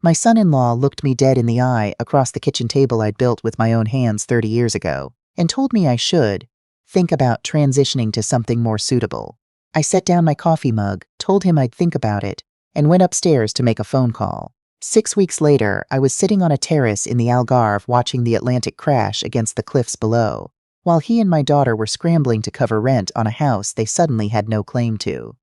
My son-in-law looked me dead in the eye across the kitchen table I'd built with my own hands 30 years ago, and told me I should think about transitioning to something more suitable. I set down my coffee mug, told him I'd think about it, and went upstairs to make a phone call. 6 weeks later, I was sitting on a terrace in the Algarve watching the Atlantic crash against the cliffs below, while he and my daughter were scrambling to cover rent on a house they suddenly had no claim to.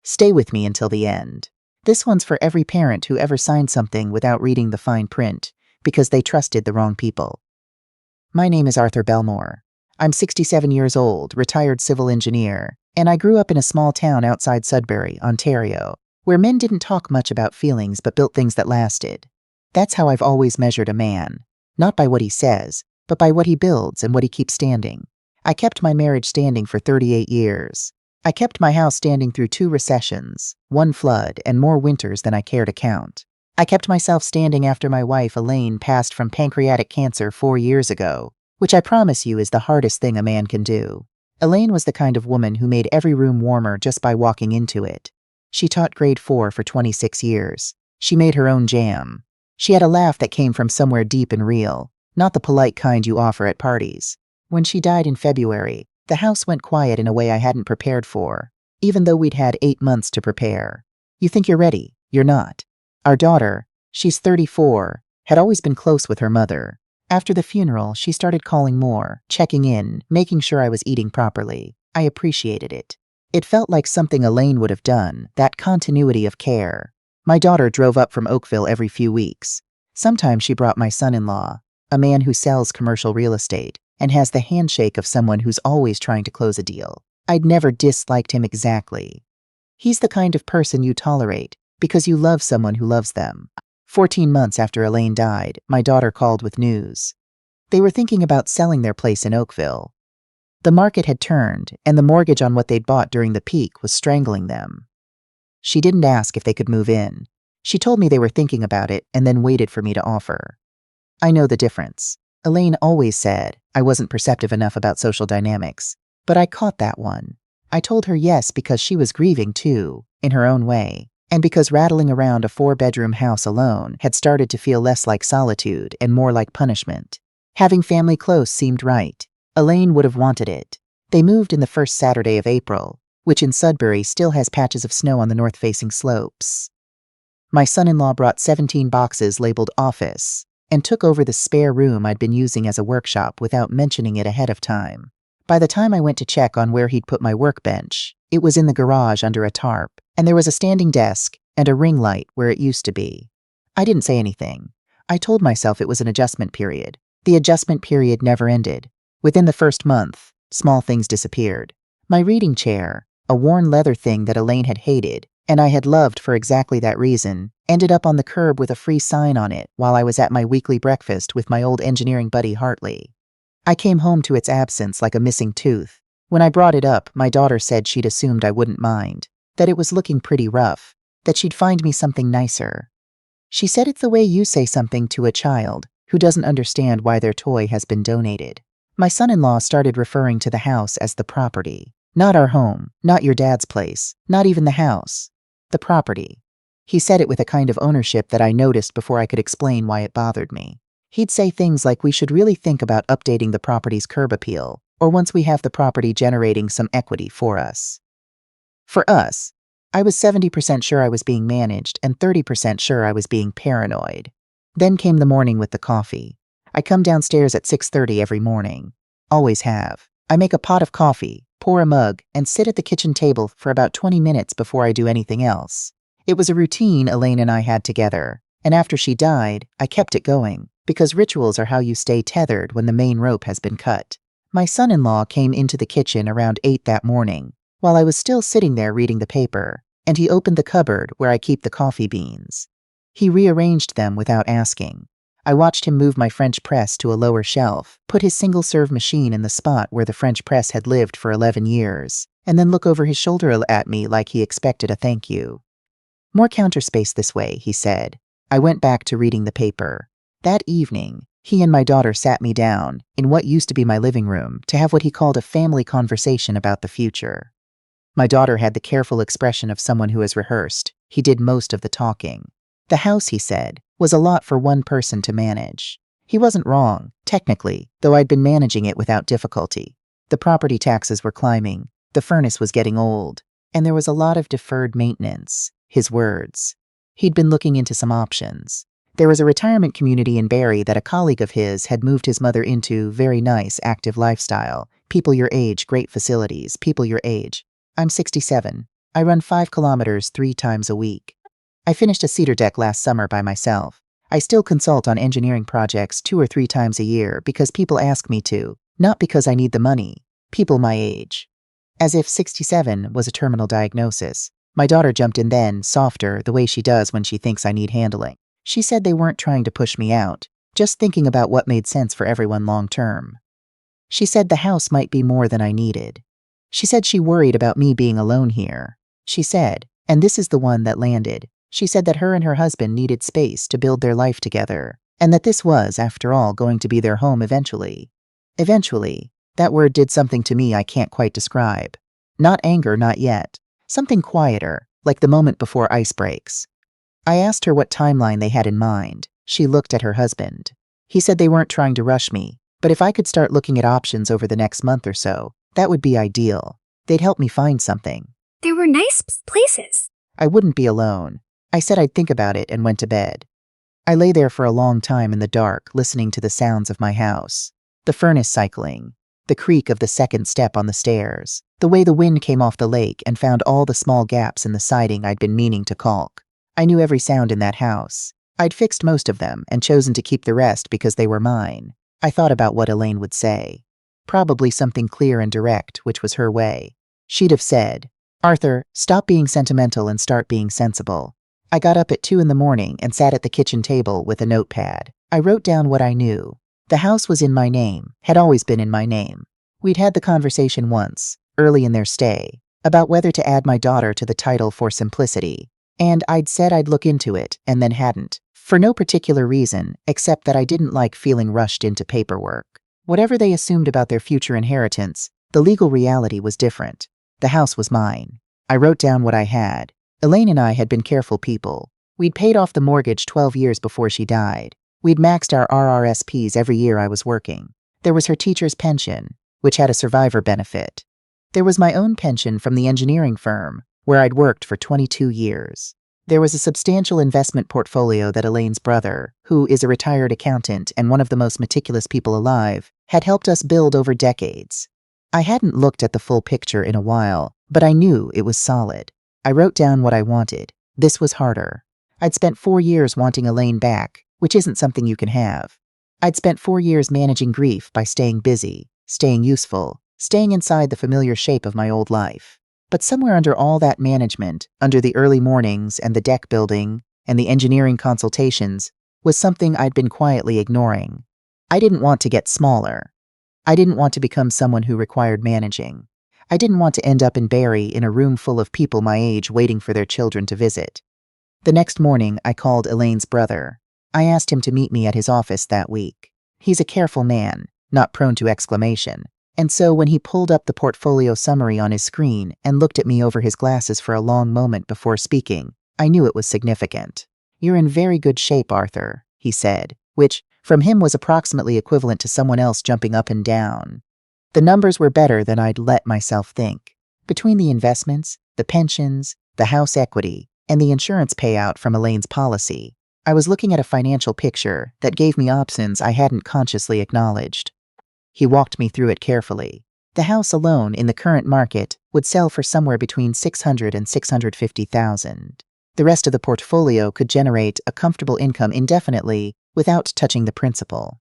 Stay with me until the end. This one's for every parent who ever signed something without reading the fine print, because they trusted the wrong people. My name is Arthur Belmore. I'm 67 years old, retired civil engineer, and I grew up in a small town outside Sudbury, Ontario, where men didn't talk much about feelings but built things that lasted. That's how I've always measured a man, not by what he says, but by what he builds and what he keeps standing. I kept my marriage standing for 38 years. I kept my house standing through 2 recessions, 1 flood, and more winters than I care to count. I kept myself standing after my wife Elaine passed from pancreatic cancer 4 years ago, which I promise you is the hardest thing a man can do. Elaine was the kind of woman who made every room warmer just by walking into it. She taught grade 4 for 26 years. She made her own jam. She had a laugh that came from somewhere deep and real, not the polite kind you offer at parties. When she died in February, the house went quiet in a way I hadn't prepared for, even though we'd had 8 months to prepare. You think you're ready, you're not. Our daughter, she's 34, had always been close with her mother. After the funeral, she started calling more, checking in, making sure I was eating properly. I appreciated it. It felt like something Elaine would have done, that continuity of care. My daughter drove up from Oakville every few weeks. Sometimes she brought my son-in-law, a man who sells commercial real estate, and has the handshake of someone who's always trying to close a deal. I'd never disliked him exactly. He's the kind of person you tolerate because you love someone who loves them. 14 months after Elaine died, my daughter called with news. They were thinking about selling their place in Oakville. The market had turned, and the mortgage on what they'd bought during the peak was strangling them. She didn't ask if they could move in. She told me they were thinking about it and then waited for me to offer. I know the difference. Elaine always said I wasn't perceptive enough about social dynamics, but I caught that one. I told her yes because she was grieving too, in her own way, and because rattling around a 4-bedroom house alone had started to feel less like solitude and more like punishment. Having family close seemed right. Elaine would have wanted it. They moved in the first Saturday of April, which in Sudbury still has patches of snow on the north-facing slopes. My son-in-law brought 17 boxes labeled office, and took over the spare room I'd been using as a workshop without mentioning it ahead of time. By the time I went to check on where he'd put my workbench, it was in the garage under a tarp, and there was a standing desk and a ring light where it used to be. I didn't say anything. I told myself it was an adjustment period. The adjustment period never ended. Within the first month, small things disappeared. My reading chair, a worn leather thing that Elaine had hated, and I had loved for exactly that reason, ended up on the curb with a free sign on it while I was at my weekly breakfast with my old engineering buddy Hartley. I came home to its absence like a missing tooth. When I brought it up, my daughter said she'd assumed I wouldn't mind, that it was looking pretty rough, that she'd find me something nicer. She said it's the way you say something to a child who doesn't understand why their toy has been donated. My son-in-law started referring to the house as the property. Not our home, not your dad's place, not even the house. The property. He said it with a kind of ownership that I noticed before I could explain why it bothered me. He'd say things like we should really think about updating the property's curb appeal, or once we have the property generating some equity for us. For us, I was 70% sure I was being managed and 30% sure I was being paranoid. Then came the morning with the coffee. I come downstairs at 6:30 every morning. Always have. I make a pot of coffee, pour a mug, and sit at the kitchen table for about 20 minutes before I do anything else. It was a routine Elaine and I had together, and after she died, I kept it going, because rituals are how you stay tethered when the main rope has been cut. My son-in-law came into the kitchen around 8 that morning, while I was still sitting there reading the paper, and he opened the cupboard where I keep the coffee beans. He rearranged them without asking. I watched him move my French press to a lower shelf, put his single-serve machine in the spot where the French press had lived for 11 years, and then look over his shoulder at me like he expected a thank you. More counter space this way, he said. I went back to reading the paper. That evening, he and my daughter sat me down, in what used to be my living room, to have what he called a family conversation about the future. My daughter had the careful expression of someone who has rehearsed. He did most of the talking. The house, he said, was a lot for one person to manage. He wasn't wrong, technically, though I'd been managing it without difficulty. The property taxes were climbing, the furnace was getting old, and there was a lot of deferred maintenance. His words. He'd been looking into some options. There was a retirement community in Barrie that a colleague of his had moved his mother into. Very nice, active lifestyle. People your age, great facilities, people your age. I'm 67. I run 5 kilometers 3 times a week. I finished a cedar deck last summer by myself. I still consult on engineering projects 2 or 3 times a year because people ask me to, not because I need the money. People my age. As if 67 was a terminal diagnosis. My daughter jumped in then, softer, the way she does when she thinks I need handling. She said they weren't trying to push me out, just thinking about what made sense for everyone long term. She said the house might be more than I needed. She said she worried about me being alone here. She said, and this is the one that landed, she said that her and her husband needed space to build their life together, and that this was, after all, going to be their home eventually. Eventually, that word did something to me I can't quite describe. Not anger, not yet. Something quieter, like the moment before ice breaks. I asked her what timeline they had in mind. She looked at her husband. He said they weren't trying to rush me, but if I could start looking at options over the next month or so, that would be ideal. They'd help me find something. There were nice places. I wouldn't be alone. I said I'd think about it and went to bed. I lay there for a long time in the dark, listening to the sounds of my house. The furnace cycling, the creak of the second step on the stairs, the way the wind came off the lake and found all the small gaps in the siding I'd been meaning to caulk. I knew every sound in that house. I'd fixed most of them and chosen to keep the rest because they were mine. I thought about what Elaine would say. Probably something clear and direct, which was her way. She'd have said, "Arthur, stop being sentimental and start being sensible." I got up at 2 in the morning and sat at the kitchen table with a notepad. I wrote down what I knew. The house was in my name, had always been in my name. We'd had the conversation once, early in their stay, about whether to add my daughter to the title for simplicity. And I'd said I'd look into it, and then hadn't, for no particular reason, except that I didn't like feeling rushed into paperwork. Whatever they assumed about their future inheritance, the legal reality was different. The house was mine. I wrote down what I had. Elaine and I had been careful people. We'd paid off the mortgage 12 years before she died. We'd maxed our RRSPs every year I was working. There was her teacher's pension, which had a survivor benefit. There was my own pension from the engineering firm, where I'd worked for 22 years. There was a substantial investment portfolio that Elaine's brother, who is a retired accountant and one of the most meticulous people alive, had helped us build over decades. I hadn't looked at the full picture in a while, but I knew it was solid. I wrote down what I wanted. This was harder. I'd spent 4 years wanting Elaine back, which isn't something you can have. I'd spent 4 years managing grief by staying busy, staying useful, staying inside the familiar shape of my old life. But somewhere under all that management, under the early mornings and the deck building and the engineering consultations, was something I'd been quietly ignoring. I didn't want to get smaller. I didn't want to become someone who required managing. I didn't want to end up in Barrie in a room full of people my age waiting for their children to visit. The next morning, I called Elaine's brother. I asked him to meet me at his office that week. He's a careful man, not prone to exclamation. And so when he pulled up the portfolio summary on his screen and looked at me over his glasses for a long moment before speaking, I knew it was significant. "You're in very good shape, Arthur," he said, which, from him, was approximately equivalent to someone else jumping up and down. The numbers were better than I'd let myself think. Between the investments, the pensions, the house equity, and the insurance payout from Elaine's policy, I was looking at a financial picture that gave me options I hadn't consciously acknowledged. He walked me through it carefully. The house alone in the current market would sell for somewhere between $600,000 and $650,000. The rest of the portfolio could generate a comfortable income indefinitely without touching the principal.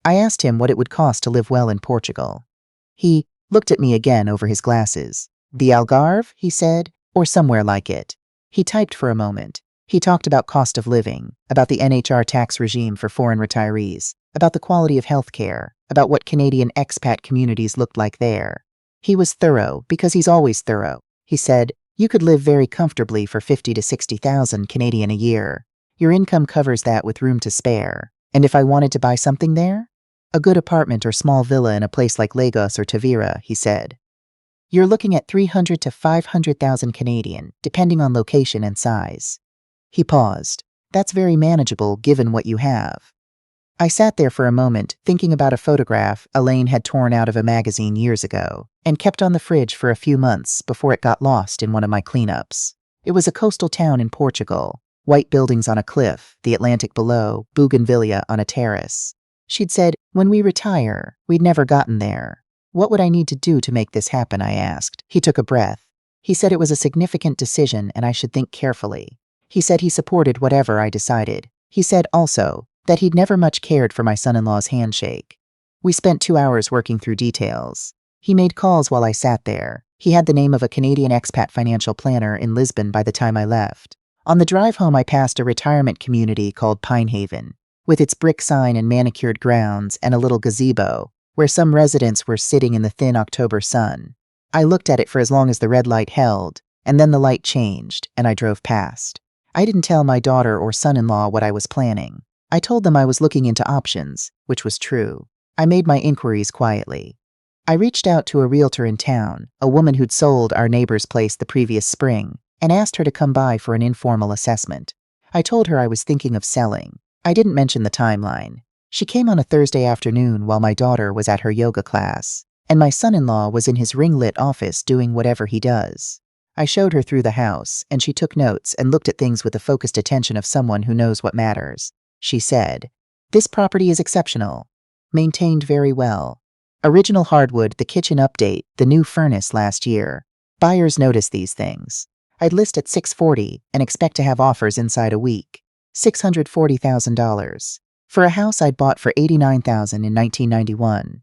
I asked him what it would cost to live well in Portugal. He looked at me again over his glasses. "The Algarve," he said, "or somewhere like it." He typed for a moment. He talked about cost of living, about the NHR tax regime for foreign retirees, about the quality of health care, about what Canadian expat communities looked like there. He was thorough because he's always thorough. He said, "You could live very comfortably for 50 to 60,000 Canadian a year. Your income covers that with room to spare. And if I wanted to buy something there? A good apartment or small villa in a place like Lagos or Tavira," he said. "You're looking at 300 to 500,000 Canadian, depending on location and size." He paused. That's very manageable given what you have. I sat there for a moment, thinking about a photograph Elaine had torn out of a magazine years ago, and kept on the fridge for a few months before it got lost in one of my cleanups. It was a coastal town in Portugal, white buildings on a cliff, the Atlantic below, bougainvillea on a terrace. She'd said, when we retire, we'd never gotten there. What would I need to do to make this happen, I asked. He took a breath. He said it was a significant decision and I should think carefully. He said he supported whatever I decided. He said also that he'd never much cared for my son-in-law's handshake. We spent 2 hours working through details. He made calls while I sat there. He had the name of a Canadian expat financial planner in Lisbon by the time I left. On the drive home, I passed a retirement community called Pinehaven, with its brick sign and manicured grounds and a little gazebo, where some residents were sitting in the thin October sun. I looked at it for as long as the red light held, and then the light changed, and I drove past. I didn't tell my daughter or son-in-law what I was planning. I told them I was looking into options, which was true. I made my inquiries quietly. I reached out to a realtor in town, a woman who'd sold our neighbor's place the previous spring, and asked her to come by for an informal assessment. I told her I was thinking of selling. I didn't mention the timeline. She came on a Thursday afternoon while my daughter was at her yoga class, and my son-in-law was in his ring-lit office doing whatever he does. I showed her through the house, and she took notes and looked at things with the focused attention of someone who knows what matters. She said, "This property is exceptional. Maintained very well. Original hardwood, the kitchen update, the new furnace last year. Buyers notice these things. I'd list at $640 and expect to have offers inside a week. $640,000. For a house I'd bought for $89,000 in 1991.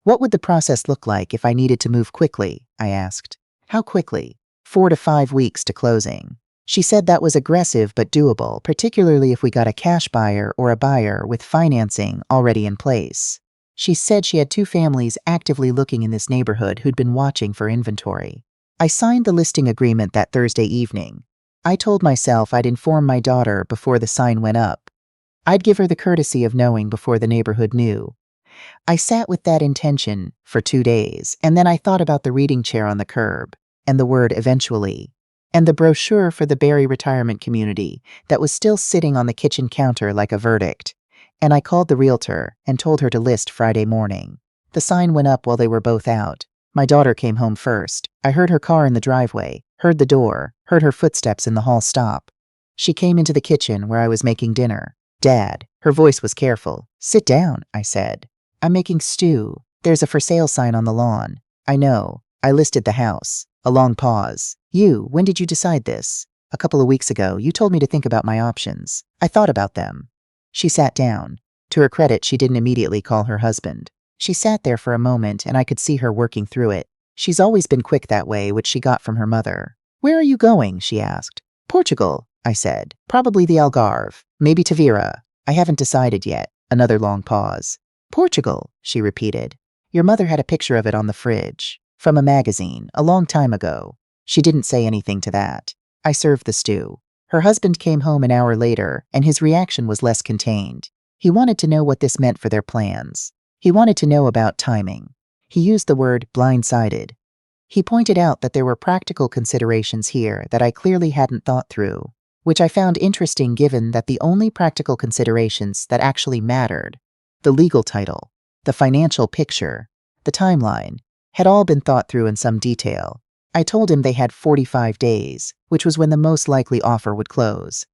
What would the process look like if I needed to move quickly?" I asked. "How quickly?" 4 to 5 weeks to closing. She said that was aggressive but doable, particularly if we got a cash buyer or a buyer with financing already in place. She said she had 2 families actively looking in this neighborhood who'd been watching for inventory. I signed the listing agreement that Thursday evening. I told myself I'd inform my daughter before the sign went up. I'd give her the courtesy of knowing before the neighborhood knew. I sat with that intention for 2 days, and then I thought about the reading chair on the curb, and the word eventually, and the brochure for the Barrie retirement community that was still sitting on the kitchen counter like a verdict. And I called the realtor and told her to list Friday morning. The sign went up while they were both out. My daughter came home first. I heard her car in the driveway, heard the door, heard her footsteps in the hall stop. She came into the kitchen where I was making dinner. "Dad," her voice was careful. "Sit down," I said. "I'm making stew. There's a for sale sign on the lawn." "I know. I listed the house." A long pause. "When did you decide this?" "A couple of weeks ago. You told me to think about my options." "I thought about them." She sat down. To her credit, she didn't immediately call her husband. She sat there for a moment, and I could see her working through it. She's always been quick that way, which she got from her mother. "Where are you going?" she asked. "Portugal," I said. "Probably the Algarve. Maybe Tavira. I haven't decided yet." Another long pause. "Portugal," she repeated. "Your mother had a picture of it on the fridge. From a magazine, a long time ago." She didn't say anything to that. I served the stew. Her husband came home an hour later, and his reaction was less contained. He wanted to know what this meant for their plans. He wanted to know about timing. He used the word blindsided. He pointed out that there were practical considerations here that I clearly hadn't thought through, which I found interesting given that the only practical considerations that actually mattered, the legal title, the financial picture, the timeline, had all been thought through in some detail. I told him they had 45 days, which was when the most likely offer would close.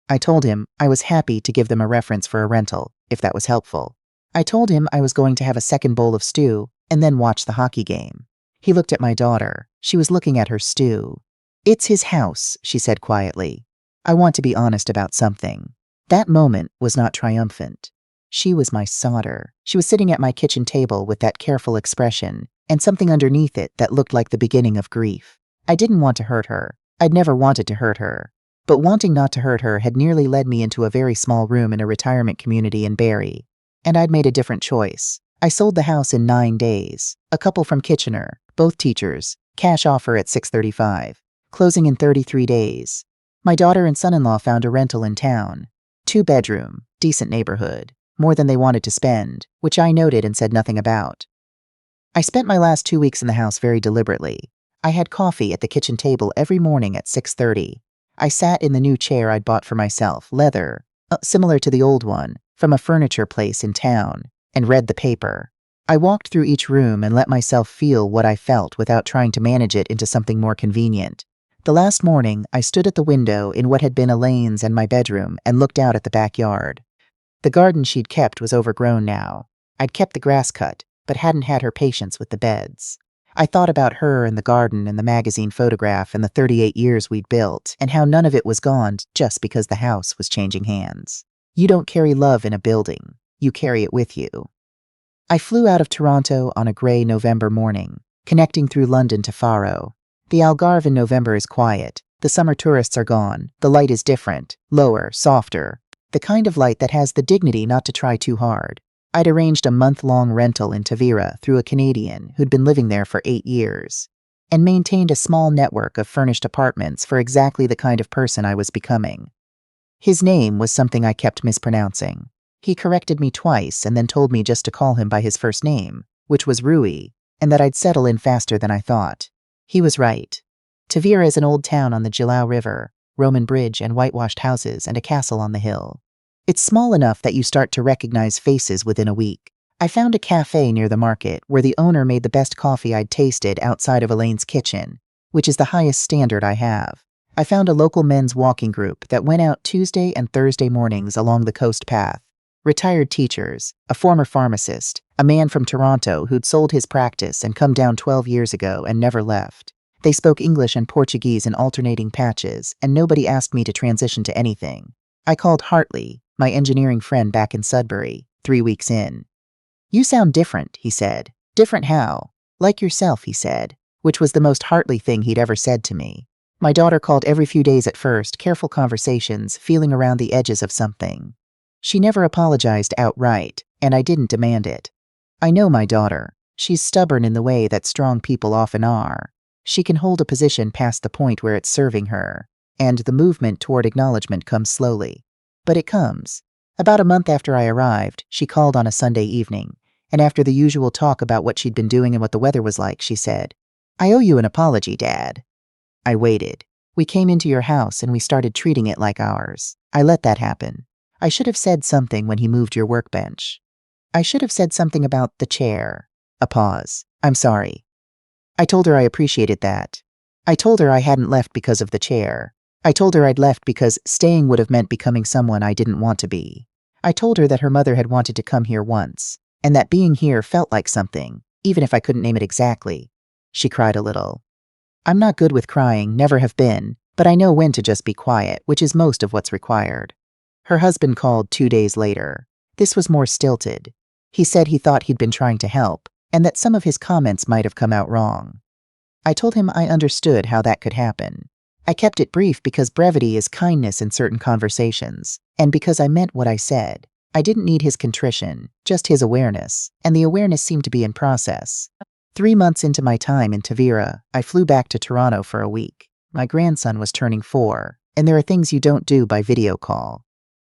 I told him I was happy to give them a reference for a rental, if that was helpful. I told him I was going to have a second bowl of stew and then watch the hockey game. He looked at my daughter. She was looking at her stew. "It's his house," she said quietly. "I want to be honest about something." That moment was not triumphant. She was my solder. She was sitting at my kitchen table with that careful expression, and something underneath it that looked like the beginning of grief. I didn't want to hurt her. I'd never wanted to hurt her. But wanting not to hurt her had nearly led me into a very small room in a retirement community in Barrie. And I'd made a different choice. I sold the house in 9 days. A couple from Kitchener, both teachers, cash offer at $635, closing in 33 days. My daughter and son-in-law found a rental in town. 2-bedroom, decent neighborhood, more than they wanted to spend, which I noted and said nothing about. I spent my last 2 weeks in the house very deliberately. I had coffee at the kitchen table every morning at 6:30. I sat in the new chair I'd bought for myself, leather, similar to the old one, from a furniture place in town, and read the paper. I walked through each room and let myself feel what I felt without trying to manage it into something more convenient. The last morning, I stood at the window in what had been Elaine's and my bedroom and looked out at the backyard. The garden she'd kept was overgrown now. I'd kept the grass cut, but hadn't had her patience with the beds. I thought about her and the garden and the magazine photograph and the 38 years we'd built, and how none of it was gone just because the house was changing hands. You don't carry love in a building. You carry it with you. I flew out of Toronto on a grey November morning, connecting through London to Faro. The Algarve in November is quiet. The summer tourists are gone. The light is different, lower, softer. The kind of light that has the dignity not to try too hard. I'd arranged a month-long rental in Tavira through a Canadian who'd been living there for 8 years, and maintained a small network of furnished apartments for exactly the kind of person I was becoming. His name was something I kept mispronouncing. He corrected me twice and then told me just to call him by his first name, which was Rui, and that I'd settle in faster than I thought. He was right. Tavira is an old town on the Gilao River, Roman bridge and whitewashed houses and a castle on the hill. It's small enough that you start to recognize faces within a week. I found a cafe near the market where the owner made the best coffee I'd tasted outside of Elaine's kitchen, which is the highest standard I have. I found a local men's walking group that went out Tuesday and Thursday mornings along the coast path. Retired teachers, a former pharmacist, a man from Toronto who'd sold his practice and come down 12 years ago and never left. They spoke English and Portuguese in alternating patches, and nobody asked me to transition to anything. I called Hartley, my engineering friend back in Sudbury, 3 weeks in. "You sound different," he said. "Different how?" "Like yourself," he said, which was the most Hartley thing he'd ever said to me. My daughter called every few days at first, careful conversations, feeling around the edges of something. She never apologized outright, and I didn't demand it. I know my daughter. She's stubborn in the way that strong people often are. She can hold a position past the point where it's serving her, and the movement toward acknowledgement comes slowly. But it comes. About a month after I arrived, she called on a Sunday evening, and after the usual talk about what she'd been doing and what the weather was like, she said, "I owe you an apology, Dad." I waited. We came into your house and we started treating it like ours. I let that happen. I should have said something when he moved your workbench. I should have said something about the chair. A pause. "I'm sorry." I told her I appreciated that. I told her I hadn't left because of the chair. I told her I'd left because staying would have meant becoming someone I didn't want to be. I told her that her mother had wanted to come here once, and that being here felt like something, even if I couldn't name it exactly. She cried a little. I'm not good with crying, never have been, but I know when to just be quiet, which is most of what's required. Her husband called 2 days later. This was more stilted. He said he thought he'd been trying to help, and that some of his comments might have come out wrong. I told him I understood how that could happen. I kept it brief because brevity is kindness in certain conversations, and because I meant what I said. I didn't need his contrition, just his awareness, and the awareness seemed to be in process. 3 months into my time in Tavira, I flew back to Toronto for a week. My grandson was turning 4, and there are things you don't do by video call.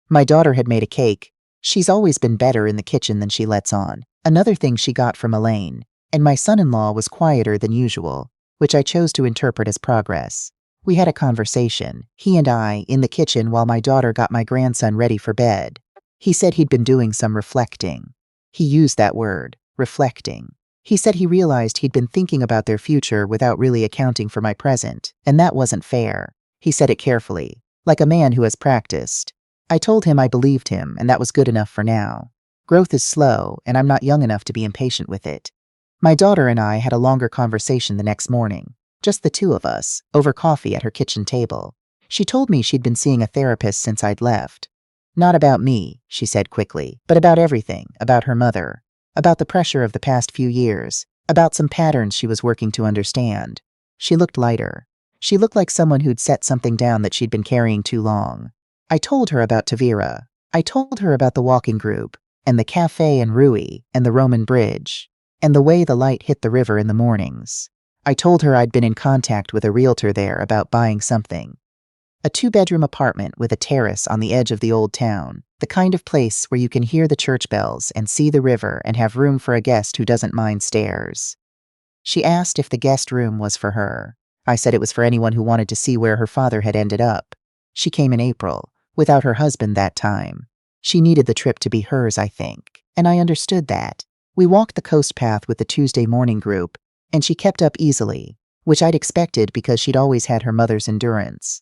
My daughter had made a cake. She's always been better in the kitchen than she lets on, another thing she got from Elaine, and my son-in-law was quieter than usual, which I chose to interpret as progress. We had a conversation, he and I, in the kitchen while my daughter got my grandson ready for bed. He said he'd been doing some reflecting. He used that word, reflecting. He said he realized he'd been thinking about their future without really accounting for my present, and that wasn't fair. He said it carefully, like a man who has practiced. I told him I believed him, and that was good enough for now. Growth is slow, and I'm not young enough to be impatient with it. My daughter and I had a longer conversation the next morning, just the two of us, over coffee at her kitchen table. She told me she'd been seeing a therapist since I'd left. Not about me, she said quickly, but about everything, about her mother, about the pressure of the past few years, about some patterns she was working to understand. She looked lighter. She looked like someone who'd set something down that she'd been carrying too long. I told her about Tavira. I told her about the walking group, and the cafe in Rui, and the Roman bridge, and the way the light hit the river in the mornings. I told her I'd been in contact with a realtor there about buying something. A 2-bedroom apartment with a terrace on the edge of the old town, the kind of place where you can hear the church bells and see the river and have room for a guest who doesn't mind stairs. She asked if the guest room was for her. I said it was for anyone who wanted to see where her father had ended up. She came in April, without her husband that time. She needed the trip to be hers, I think, and I understood that. We walked the coast path with the Tuesday morning group, and she kept up easily, which I'd expected because she'd always had her mother's endurance.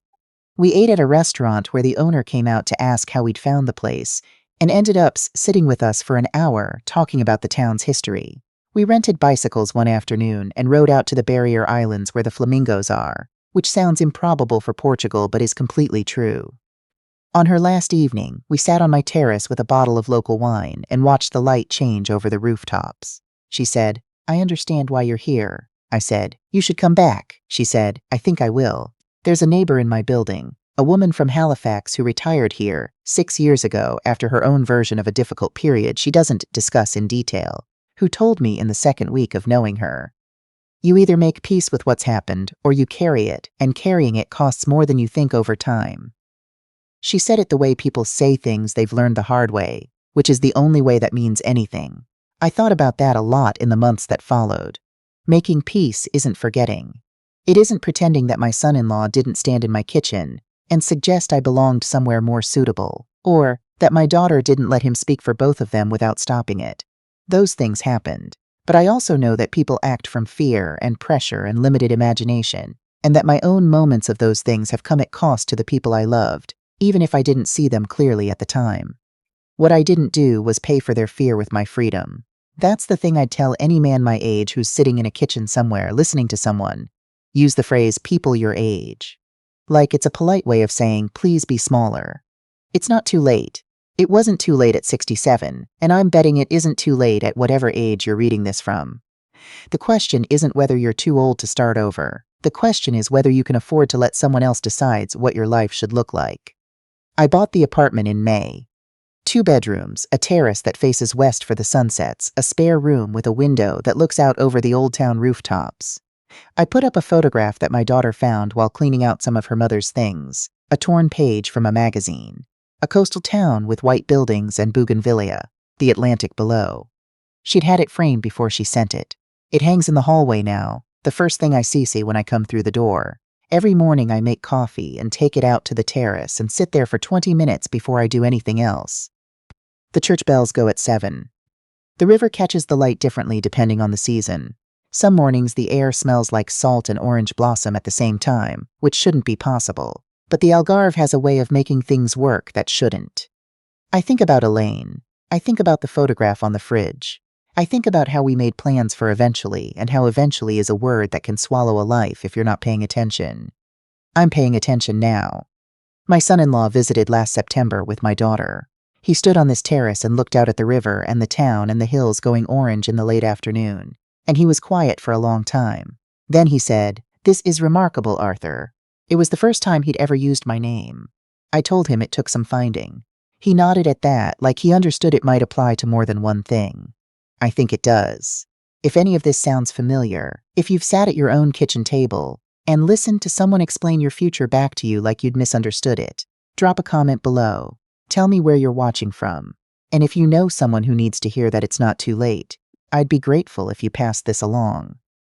We ate at a restaurant where the owner came out to ask how we'd found the place, and ended up sitting with us for an hour talking about the town's history. We rented bicycles one afternoon and rode out to the barrier islands where the flamingos are, which sounds improbable for Portugal but is completely true. On her last evening, we sat on my terrace with a bottle of local wine and watched the light change over the rooftops. She said, "I understand why you're here." I said, "You should come back." She said, "I think I will. There's a neighbor in my building, a woman from Halifax who retired here 6 years ago after her own version of a difficult period she doesn't discuss in detail, who told me in the second week of knowing her. You either make peace with what's happened or you carry it, and carrying it costs more than you think over time." She said it the way people say things they've learned the hard way, which is the only way that means anything. I thought about that a lot in the months that followed. Making peace isn't forgetting. It isn't pretending that my son-in-law didn't stand in my kitchen and suggest I belonged somewhere more suitable, or that my daughter didn't let him speak for both of them without stopping it. Those things happened, but I also know that people act from fear and pressure and limited imagination, and that my own moments of those things have come at cost to the people I loved, even if I didn't see them clearly at the time. What I didn't do was pay for their fear with my freedom. That's the thing I'd tell any man my age who's sitting in a kitchen somewhere listening to someone use the phrase "people your age." Like it's a polite way of saying, please be smaller. It's not too late. It wasn't too late at 67, and I'm betting it isn't too late at whatever age you're reading this from. The question isn't whether you're too old to start over. The question is whether you can afford to let someone else decide what your life should look like. I bought the apartment in May. 2 bedrooms, a terrace that faces west for the sunsets, a spare room with a window that looks out over the old town rooftops. I put up a photograph that my daughter found while cleaning out some of her mother's things, a torn page from a magazine, a coastal town with white buildings and bougainvillea, the Atlantic below. She'd had it framed before she sent it. It hangs in the hallway now, the first thing I see when I come through the door. Every morning I make coffee and take it out to the terrace and sit there for 20 minutes before I do anything else. The church bells go at 7. The river catches the light differently depending on the season. Some mornings the air smells like salt and orange blossom at the same time, which shouldn't be possible. But the Algarve has a way of making things work that shouldn't. I think about Elaine. I think about the photograph on the fridge. I think about how we made plans for eventually, and how eventually is a word that can swallow a life if you're not paying attention. I'm paying attention now. My son-in-law visited last September with my daughter. He stood on this terrace and looked out at the river and the town and the hills going orange in the late afternoon, and he was quiet for a long time. Then he said, "This is remarkable, Arthur." It was the first time he'd ever used my name. I told him it took some finding. He nodded at that, like he understood it might apply to more than one thing. I think it does. If any of this sounds familiar, if you've sat at your own kitchen table and listened to someone explain your future back to you like you'd misunderstood it, drop a comment below. Tell me where you're watching from. And if you know someone who needs to hear that it's not too late, I'd be grateful if you passed this along.